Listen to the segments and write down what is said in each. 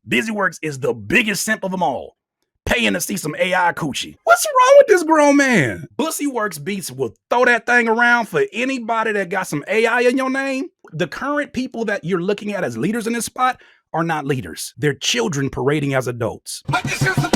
BusyWorks is the biggest simp of them all. Paying to see some AI coochie. What's wrong with this grown man? BusyWorks Beats will throw that thing around for anybody that got some AI in your name. The current people that you're looking at as leaders in this spot are not leaders. They're children parading as adults. But this is the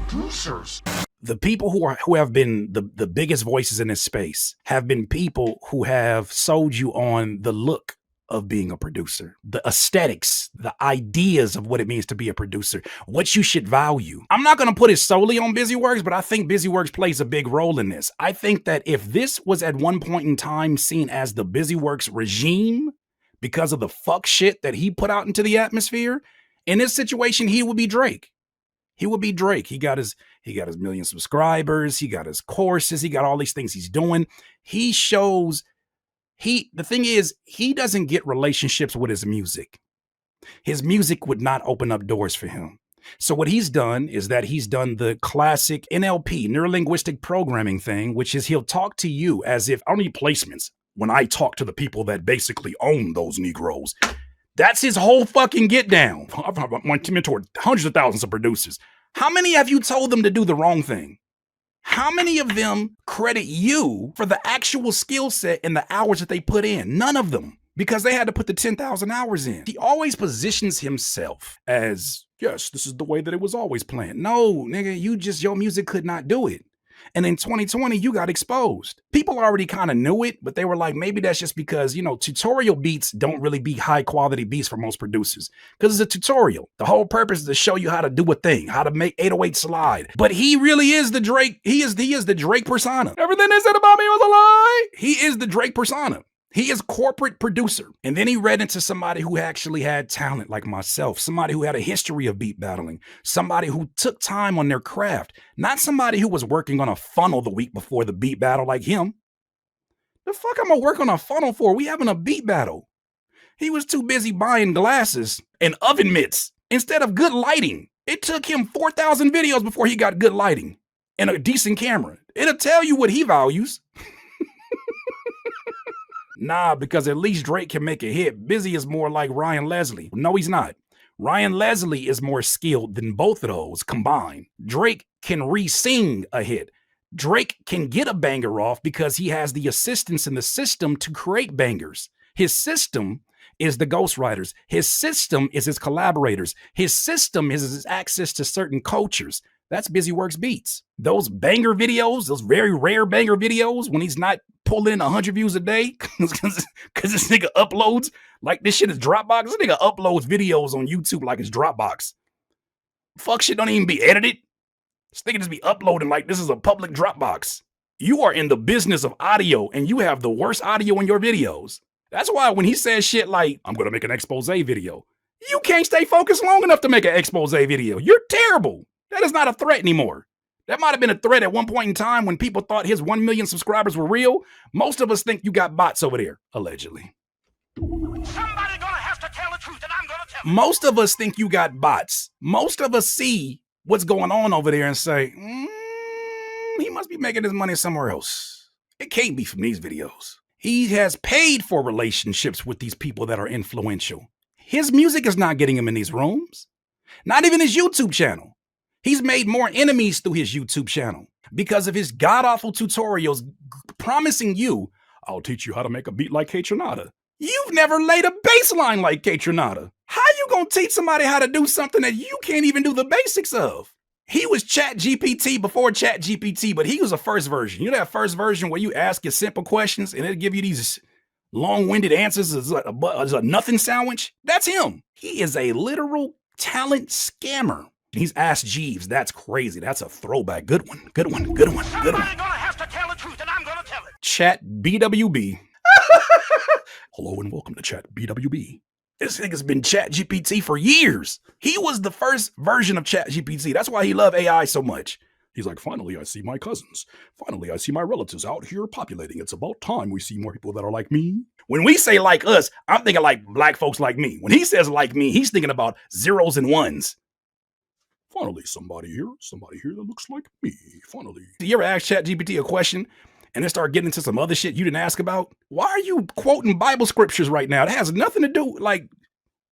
producers. The people who have been the biggest voices in this space have been people who have sold you on the look of being a producer, the aesthetics, the ideas of what it means to be a producer, what you should value. I'm not going to put it solely on BusyWorks, but I think BusyWorks plays a big role in this. I think that if this was at one point in time seen as the BusyWorks regime because of the fuck shit that he put out into the atmosphere, in this situation, he would be Drake. He would be Drake. He got his million subscribers. He got his courses. He got all these things he's doing. He shows, the thing is, he doesn't get relationships with his music. His music would not open up doors for him. So what he's done is that he's done the classic NLP, neuro-linguistic programming thing, which is he'll talk to you as if I don't need placements when I talk to the people that basically own those Negroes. That's his whole fucking get down. I've mentored hundreds of thousands of producers. How many have you told them to do the wrong thing? How many of them credit you for the actual skill set and the hours that they put in? None of them, because they had to put the 10,000 hours in. He always positions himself as, yes, this is the way that it was always planned. No, nigga, your music could not do it. And in 2020, you got exposed. People already kind of knew it, but they were like, maybe that's just because, tutorial beats don't really be high quality beats for most producers. Because it's a tutorial. The whole purpose is to show you how to do a thing, how to make 808 slide. But he really is the Drake. He is the Drake persona. Everything they said about me was a lie. He is the Drake persona. He is corporate producer. And then he read into somebody who actually had talent like myself, somebody who had a history of beat battling, somebody who took time on their craft, not somebody who was working on a funnel the week before the beat battle like him. The fuck I'm gonna work on a funnel for? We having a beat battle. He was too busy buying glasses and oven mitts instead of good lighting. It took him 4,000 videos before he got good lighting and a decent camera. It'll tell you what he values. Nah, because at least Drake can make a hit. Busy is more like Ryan Leslie. No, he's not. Ryan Leslie is more skilled than both of those combined. Drake can re-sing a hit. Drake can get a banger off because he has the assistance in the system to create bangers. His system is the ghostwriters. His system is his collaborators. His system is his access to certain cultures. That's BusyWorks Beats. Those banger videos, those very rare banger videos when he's not pulling in 100 views a day because this nigga uploads like this shit is Dropbox. This nigga uploads videos on YouTube like it's Dropbox. Fuck shit don't even be edited. This nigga just be uploading like this is a public Dropbox. You are in the business of audio and you have the worst audio in your videos. That's why when he says shit like, I'm gonna make an expose video, you can't stay focused long enough to make an expose video. You're terrible. That is not a threat anymore. That might have been a threat at one point in time when people thought his 1 million subscribers were real. Most of us think you got bots over there, allegedly. Somebody gonna have to tell the truth and I'm gonna tell it. Most of us think you got bots. Most of us see what's going on over there and say, he must be making his money somewhere else. It can't be from these videos. He has paid for relationships with these people that are influential. His music is not getting him in these rooms. Not even his YouTube channel. He's made more enemies through his YouTube channel because of his god-awful tutorials promising you, I'll teach you how to make a beat like Kaytranada. You've never laid a bass line like Kaytranada. How you gonna teach somebody how to do something that you can't even do the basics of? He was ChatGPT before ChatGPT, but he was a first version. You know that first version where you ask your simple questions and it'll give you these long-winded answers as a nothing sandwich? That's him. He is a literal talent scammer. He's Ask Jeeves. That's crazy. That's a throwback. Good one. Good one. Good one. Good one. Somebody's gonna have to tell the truth, and I'm gonna tell it. Chat BWB. Hello and welcome to Chat BWB. This nigga's been ChatGPT for years. He was the first version of ChatGPT. That's why he loved AI so much. He's like, finally, I see my cousins. Finally, I see my relatives out here populating. It's about time we see more people that are like me. When we say like us, I'm thinking like black folks like me. When he says like me, he's thinking about zeros and ones. Finally, somebody here that looks like me. Finally. You ever ask ChatGPT a question and then start getting into some other shit you didn't ask about. Why are you quoting Bible scriptures right now? That has nothing to do, like, a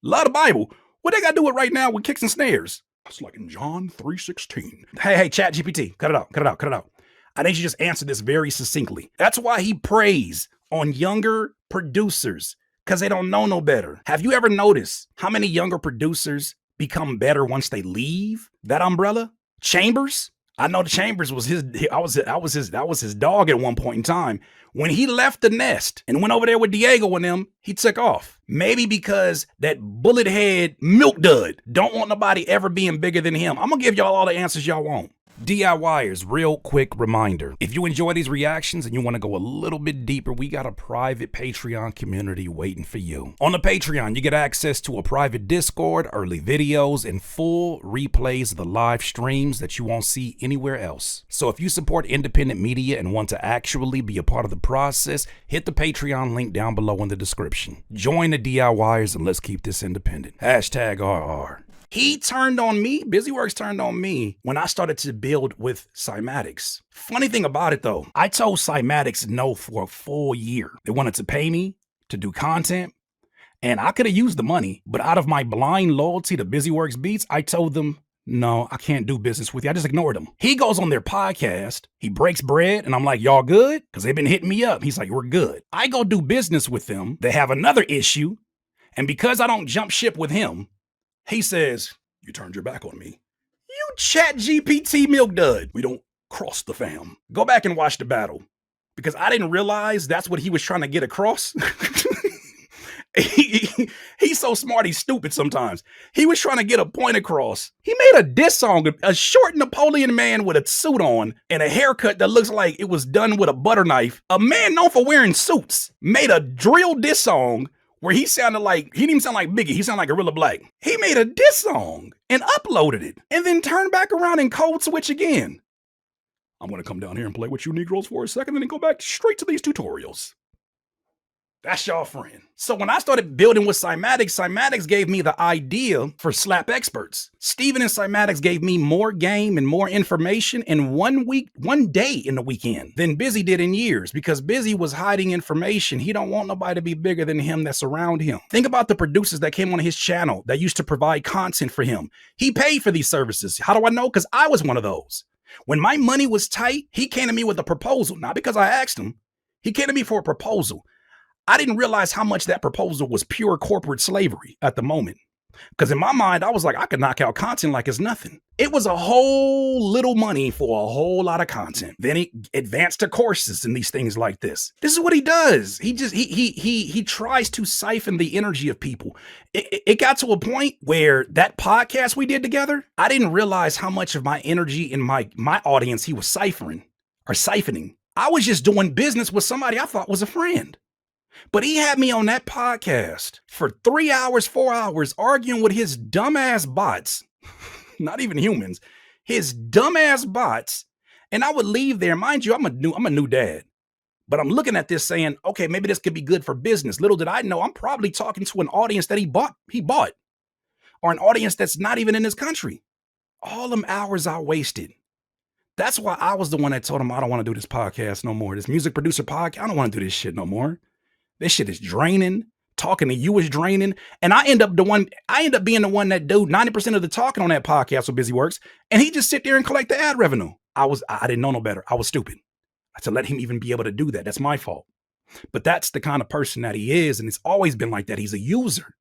lot of Bible. What they got to do it right now with kicks and snares? It's like in John 3:16. Hey, ChatGPT, cut it out. I need you to just answer this very succinctly. That's why he preys on younger producers, because they don't know no better. Have you ever noticed how many younger producers become better once they leave that umbrella? Chambers? I know the Chambers was that was his dog at one point in time. When he left the nest and went over there with Diego and them, he took off. Maybe because that bullet head milk dud don't want nobody ever being bigger than him. I'm gonna give y'all all the answers y'all want. DIYers, real quick reminder. If you enjoy these reactions and you want to go a little bit deeper, we got a private Patreon community waiting for you. On the Patreon, you get access to a private Discord, early videos, and full replays of the live streams that you won't see anywhere else. So if you support independent media and want to actually be a part of the process, hit the Patreon link down below in the description. Join the DIYers and let's keep this independent. #RR. He turned on me, BusyWorks turned on me when I started to build with Cymatics. Funny thing about it though, I told Cymatics no for a full year. They wanted to pay me to do content, and I could have used the money, but out of my blind loyalty to BusyWorks Beats, I told them, no, I can't do business with you. I just ignored him. He goes on their podcast, he breaks bread, and I'm like, y'all good? Because they've been hitting me up. He's like, we're good. I go do business with them. They have another issue, and because I don't jump ship with him, he says, you turned your back on me. You ChatGPT milk dud. We don't cross the fam. Go back and watch the battle, because I didn't realize that's what he was trying to get across. He's so smart, he's stupid sometimes. He was trying to get a point across. He made a diss song, a short Napoleon man with a suit on and a haircut that looks like it was done with a butter knife. A man known for wearing suits made a drill diss song where he sounded like, he didn't even sound like Biggie, he sounded like Gorilla Black. He made a diss song and uploaded it and then turned back around and code switch again. I'm gonna come down here and play with you Negroes for a second and then go back straight to these tutorials. That's y'all friend. So when I started building with Cymatics, Cymatics gave me the idea for slap experts. Steven and Cymatics gave me more game and more information in 1 day in the weekend than Busy did in years, because Busy was hiding information. He don't want nobody to be bigger than him that's around him. Think about the producers that came on his channel that used to provide content for him. He paid for these services. How do I know? Because I was one of those. When my money was tight, he came to me with a proposal, not because I asked him. He came to me for a proposal. I didn't realize how much that proposal was pure corporate slavery at the moment. Because in my mind, I was like, I could knock out content like it's nothing. It was a whole little money for a whole lot of content. Then he advanced to courses and these things like this. This is what he does. He tries to siphon the energy of people. It got to a point where that podcast we did together, I didn't realize how much of my energy in my audience he was siphoning. I was just doing business with somebody I thought was a friend. But he had me on that podcast for 3 hours, 4 hours, arguing with his dumbass bots, not even humans, his dumbass bots. And I would leave there. Mind you, I'm a new dad, but I'm looking at this saying, okay, maybe this could be good for business. Little did I know, I'm probably talking to an audience that he bought, or an audience that's not even in this country. All them hours I wasted. That's why I was the one that told him I don't want to do this podcast no more. This music producer podcast, I don't want to do this shit no more. This shit is draining. Talking to you is draining. And I end up being the one that do 90% of the talking on that podcast with BusyWorks. And he just sit there and collect the ad revenue. I didn't know no better. I was stupid to let him even be able to do that. That's my fault. But that's the kind of person that he is. And it's always been like that. He's a user.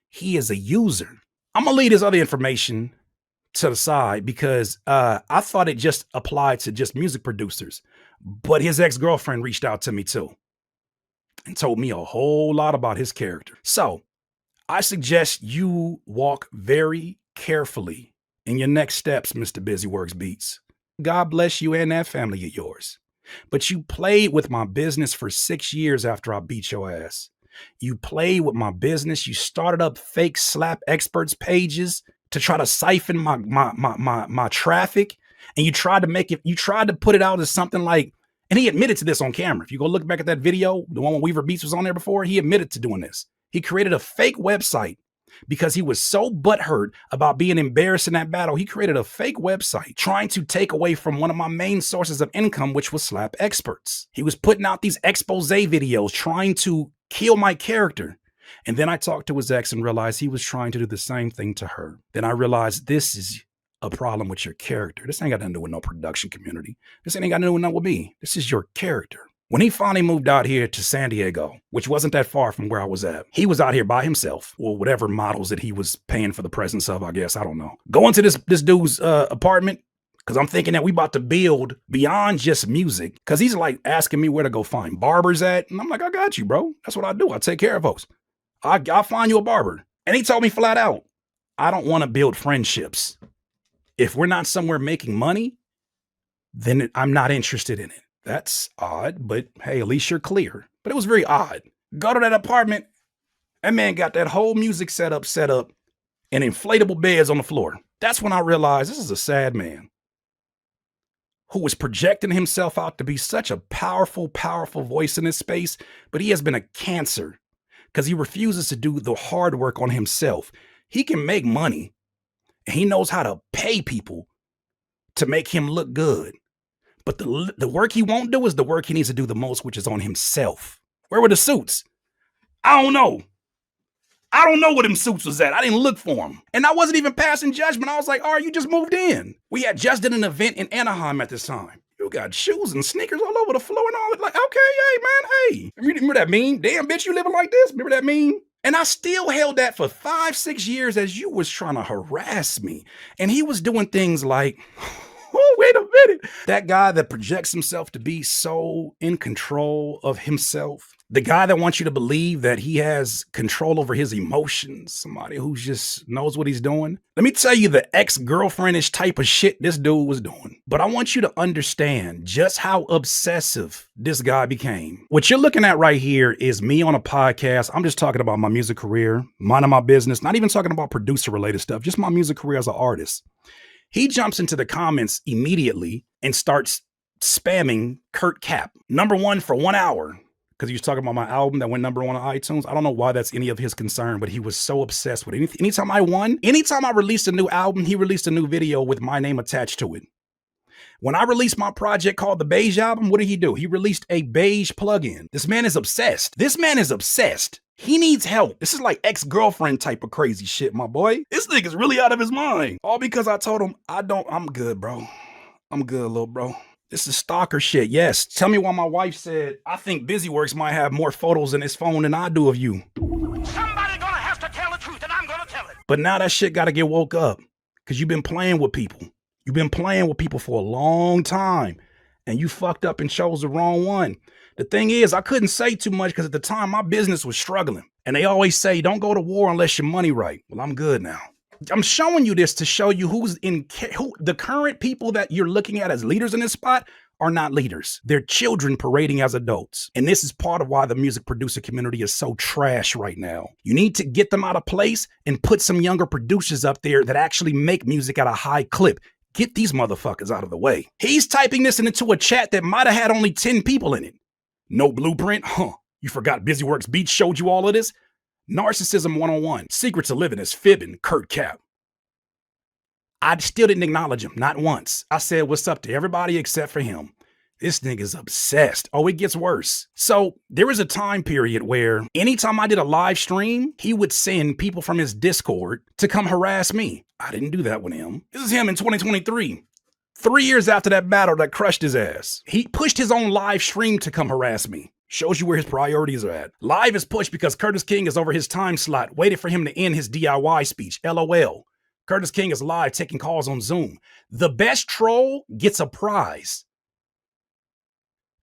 He is a user. I'm going to leave this other information to the side because I thought it just applied to just music producers. But his ex-girlfriend reached out to me too and told me a whole lot about his character. So I suggest you walk very carefully in your next steps, Mr. BusyWorks Beats. God bless you and that family of yours. But you played with my business for 6 years after I beat your ass. You played with my business. You started up fake slap experts pages to try to siphon my traffic. And you tried to put it out as something like, and he admitted to this on camera. If you go look back at that video, the one when Weaver Beats was on there before, he admitted to doing this. He created a fake website Because he was so butthurt about being embarrassed in that battle, he created a fake website trying to take away from one of my main sources of income, which was Slap Experts. He was putting out these expose videos trying to kill my character. And then I talked to his ex and realized he was trying to do the same thing to her. Then I realized this is a problem with your character. This ain't got nothing to do with no production community. This ain't got nothing to do with nothing with me. This is your character. When he finally moved out here to San Diego, which wasn't that far from where I was at, he was out here by himself, or whatever models that he was paying for the presence of, I guess, I don't know. Going to this dude's apartment, because I'm thinking that we about to build beyond just music, because he's like asking me where to go find barbers at, and I'm like, I got you, bro. That's what I do. I take care of folks. I'll find you a barber. And he told me flat out, I don't want to build friendships. If we're not somewhere making money, then I'm not interested in it. That's odd, but hey, at least you're clear. But it was very odd. Go to that apartment. That man got that whole music set up, and inflatable beds on the floor. That's when I realized this is a sad man who was projecting himself out to be such a powerful, powerful voice in this space, but he has been a cancer because he refuses to do the hard work on himself. He can make money, and he knows how to pay people to make him look good. But the work he won't do is the work he needs to do the most, which is on himself. Where were the suits? I don't know. I don't know where them suits was at. I didn't look for them. And I wasn't even passing judgment. I was like, all right, you just moved in. We had just did an event in Anaheim at this time. You got shoes and sneakers all over the floor and all that. Like, okay, hey, man, hey. Remember that meme? Damn, bitch, you living like this? Remember that meme? And I still held that for 5-6 years as you was trying to harass me. And he was doing things like... Oh, wait a minute. That guy that projects himself to be so in control of himself. The guy that wants you to believe that he has control over his emotions. Somebody who just knows what he's doing. Let me tell you the ex-girlfriendish type of shit this dude was doing. But I want you to understand just how obsessive this guy became. What you're looking at right here is me on a podcast. I'm just talking about my music career, minding my business, not even talking about producer related stuff, just my music career as an artist. He jumps into the comments immediately and starts spamming Kurt Cap. #1 for 1 hour. Because he was talking about my album that went #1 on iTunes. I don't know why that's any of his concern, but he was so obsessed with it. Anytime I released a new album, he released a new video with my name attached to it. When I released my project called the Beige Album, what did he do? He released a beige plugin. This man is obsessed. He needs help. This is like ex-girlfriend type of crazy shit, my boy. This nigga's really out of his mind. All because I told him, I'm good, bro. I'm good, little bro. This is stalker shit, yes. Tell me why my wife said, I think BusyWorks might have more photos in his phone than I do of you. Somebody gonna have to tell the truth, and I'm gonna tell it. But now that shit gotta get woke up. Because you've been playing with people. You've been playing with people for a long time. And you fucked up and chose the wrong one. The thing is, I couldn't say too much because at the time my business was struggling. And they always say, don't go to war unless your money right. Well, I'm good now. I'm showing you this to show you who the current people that you're looking at as leaders in this spot are not leaders. They're children parading as adults. And this is part of why the music producer community is so trash right now. You need to get them out of place and put some younger producers up there that actually make music at a high clip. Get these motherfuckers out of the way. He's typing this into a chat that might have had only 10 people in it. No blueprint? Huh. You forgot BusyWorks Beats showed you all of this? Narcissism 101. Secrets of living is fibbing. Kurt Cap. I still didn't acknowledge him, not once. I said what's up to everybody except for him. This nigga's obsessed. Oh, it gets worse. So there was a time period where anytime I did a live stream, he would send people from his Discord to come harass me. I didn't do that with him. This is him in 2023. 3 years after that battle that crushed his ass. He pushed his own live stream to come harass me. Shows you where his priorities are at. Live is pushed because Curtis King is over his time slot, waited for him to end his DIY speech. LOL. Curtis King is live taking calls on Zoom. The best troll gets a prize.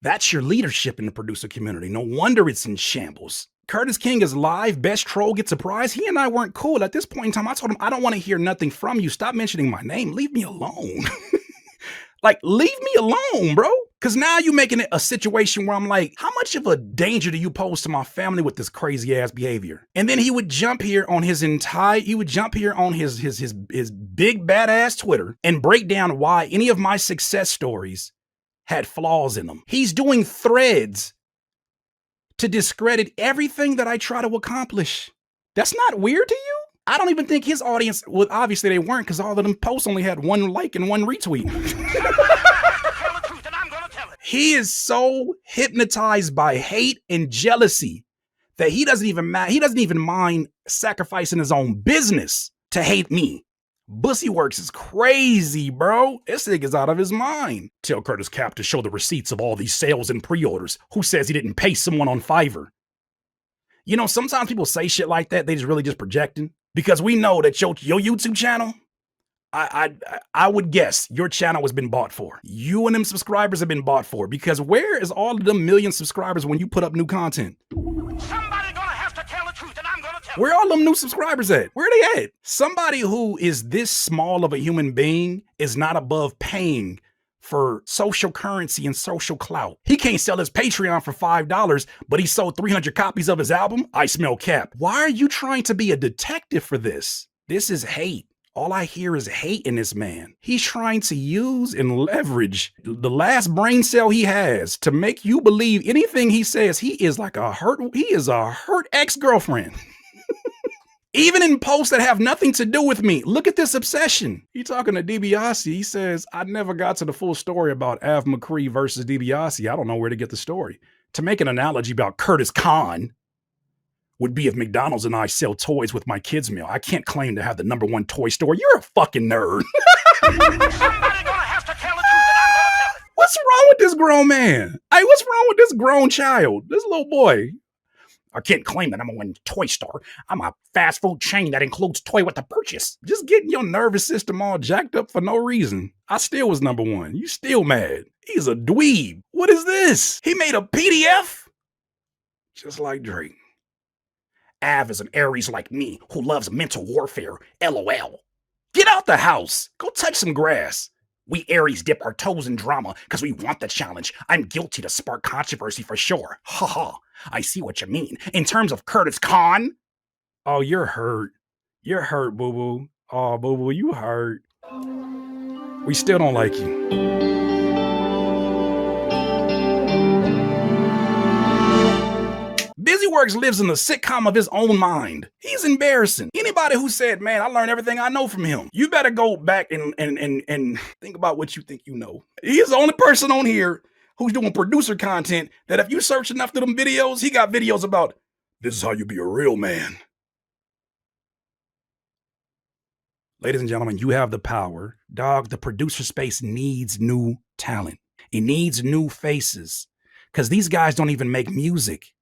That's your leadership in the producer community. No wonder it's in shambles. Curtis King is live. Best troll gets a prize. He and I weren't cool. At this point in time, I told him, I don't want to hear nothing from you. Stop mentioning my name. Leave me alone. Like, leave me alone, bro. Because now you're making it a situation where I'm like, how much of a danger do you pose to my family with this crazy ass behavior? And then he would jump here on his big badass Twitter and break down why any of my success stories had flaws in them. He's doing threads to discredit everything that I try to accomplish. That's not weird to you? I don't even think his audience, well, obviously they weren't because all of them posts only had 1 like and 1 retweet. He is so hypnotized by hate and jealousy that he doesn't even mind sacrificing his own business to hate me. Bussyworks is crazy, bro. This nigga's out of his mind. Tell Curtis Cap to show the receipts of all these sales and pre-orders. Who says he didn't pay someone on Fiverr? You know, sometimes people say shit like that. They just really just projecting. Because we know that your YouTube channel, I would guess your channel has been bought for. You and them subscribers have been bought for. Because where is all of them million subscribers when you put up new content? Somebody gonna have to tell the truth, and I'm gonna tell Where all them new subscribers at? Where are they at? Somebody who is this small of a human being is not above paying for social currency and social clout. He can't sell his Patreon for $5, but he sold 300 copies of his album. I smell cap. Why are you trying to be a detective for this? This is hate. All I hear is hate in this man. He's trying to use and leverage the last brain cell he has to make you believe anything he says. He is a hurt ex-girlfriend. Even in posts that have nothing to do with me. Look at this obsession. He talking to DiBiase. He says, I never got to the full story about Av McCree versus DiBiase. I don't know where to get the story. To make an analogy about Curtis Khan would be if McDonald's and I sell toys with my kids' meal. I can't claim to have the #1 toy store. You're a fucking nerd. Somebody gonna have to tell the truth, and I'm gonna tell it. What's wrong with this grown man? Hey, what's wrong with this grown child? This little boy. I can't claim that I'm a toy store. I'm a fast food chain that includes toy with the purchase. Just getting your nervous system all jacked up for no reason. I still was #1. You still mad. He's a dweeb. What is this? He made a PDF? Just like Drake. Av is an Aries like me who loves mental warfare. LOL. Get out the house. Go touch some grass. We Aries dip our toes in drama because we want the challenge. I'm guilty to spark controversy for sure. Ha ha. I see what you mean. In terms of Curtis Khan. Oh, you're hurt. You're hurt, boo-boo. Oh, boo-boo, you hurt. We still don't like you. Busyworks lives in the sitcom of his own mind. He's embarrassing. Anybody who said, man, I learned everything I know from him, you better go back and think about what you think you know. He's the only person on here who's doing producer content that if you search enough to them videos, he got videos about, this is how you be a real man. Ladies and gentlemen, you have the power. Dog, the producer space needs new talent. It needs new faces because these guys don't even make music.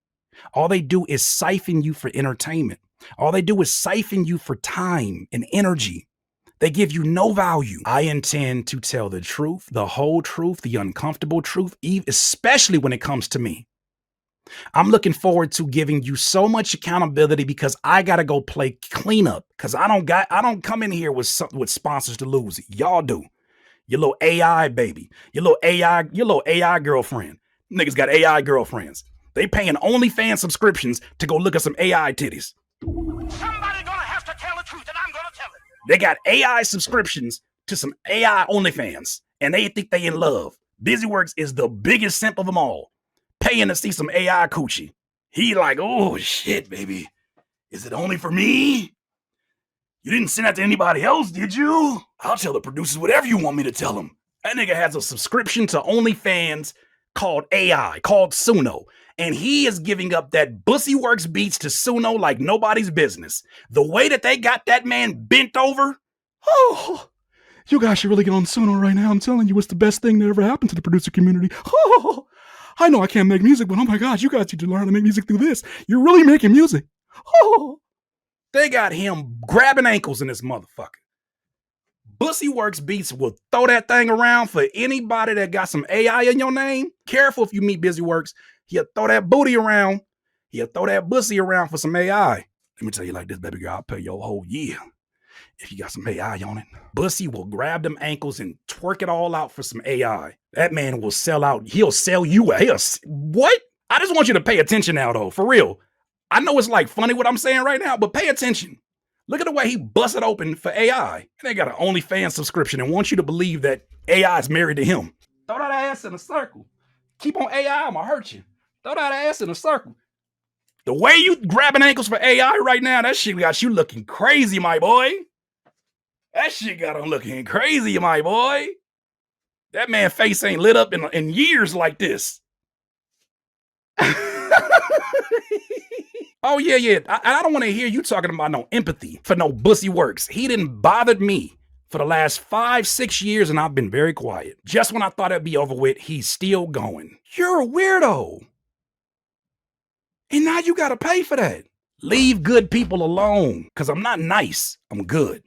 All they do is siphon you for entertainment. All they do is siphon you for time and energy. They give you no value. I intend to tell the truth, the whole truth, the uncomfortable truth, especially when it comes to me. I'm looking forward to giving you so much accountability because I got to go play cleanup because I don't come in here with sponsors to lose. Y'all do. Your little AI baby, your little AI girlfriend. Niggas got AI girlfriends. They paying OnlyFans subscriptions to go look at some AI titties. Somebody gonna have to tell the truth, and I'm gonna tell it. They got AI subscriptions to some AI OnlyFans, and they think they in love. Busyworks is the biggest simp of them all, paying to see some AI coochie. He like, oh shit, baby. Is it only for me? You didn't send that to anybody else, did you? I'll tell the producers whatever you want me to tell them. That nigga has a subscription to OnlyFans called AI, called Suno. And he is giving up that Bussyworks beats to Suno like nobody's business. The way that they got that man bent over. Oh, you guys should really get on Suno right now. I'm telling you, it's the best thing that ever happened to the producer community. Oh, I know I can't make music, but oh my God, you guys need to learn how to make music through this. You're really making music. Oh, they got him grabbing ankles in this motherfucker. Bussyworks Beats will throw that thing around for anybody that got some AI in your name. Careful if you meet Busyworks. He'll throw that booty around. He'll throw that bussy around for some AI. Let me tell you like this, baby girl, I'll pay your whole year if you got some AI on it. Bussy will grab them ankles and twerk it all out for some AI. That man will sell out. He'll sell you. What? I just want you to pay attention now, though, for real. I know it's like funny what I'm saying right now, but pay attention. Look at the way he busted open for AI. And they got an OnlyFans subscription and want you to believe that AI is married to him. Throw that ass in a circle. Keep on AI, I'm gonna hurt you. Throw that ass in a circle. The way you grabbing ankles for AI right now, that shit got you looking crazy, my boy. That shit got him looking crazy, my boy. That man face ain't lit up in years like this. Oh, yeah. I don't want to hear you talking about no empathy for no bussy works. He didn't bother me for the last 5-6 years, and I've been very quiet. Just when I thought it'd be over with, he's still going. You're a weirdo. And now you gotta pay for that. Leave good people alone. Cause I'm not nice. I'm good.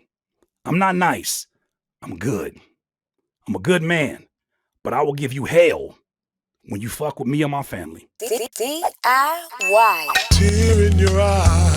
I'm not nice. I'm good. I'm a good man. But I will give you hell when you fuck with me or my family. DIY. Tear in your eye.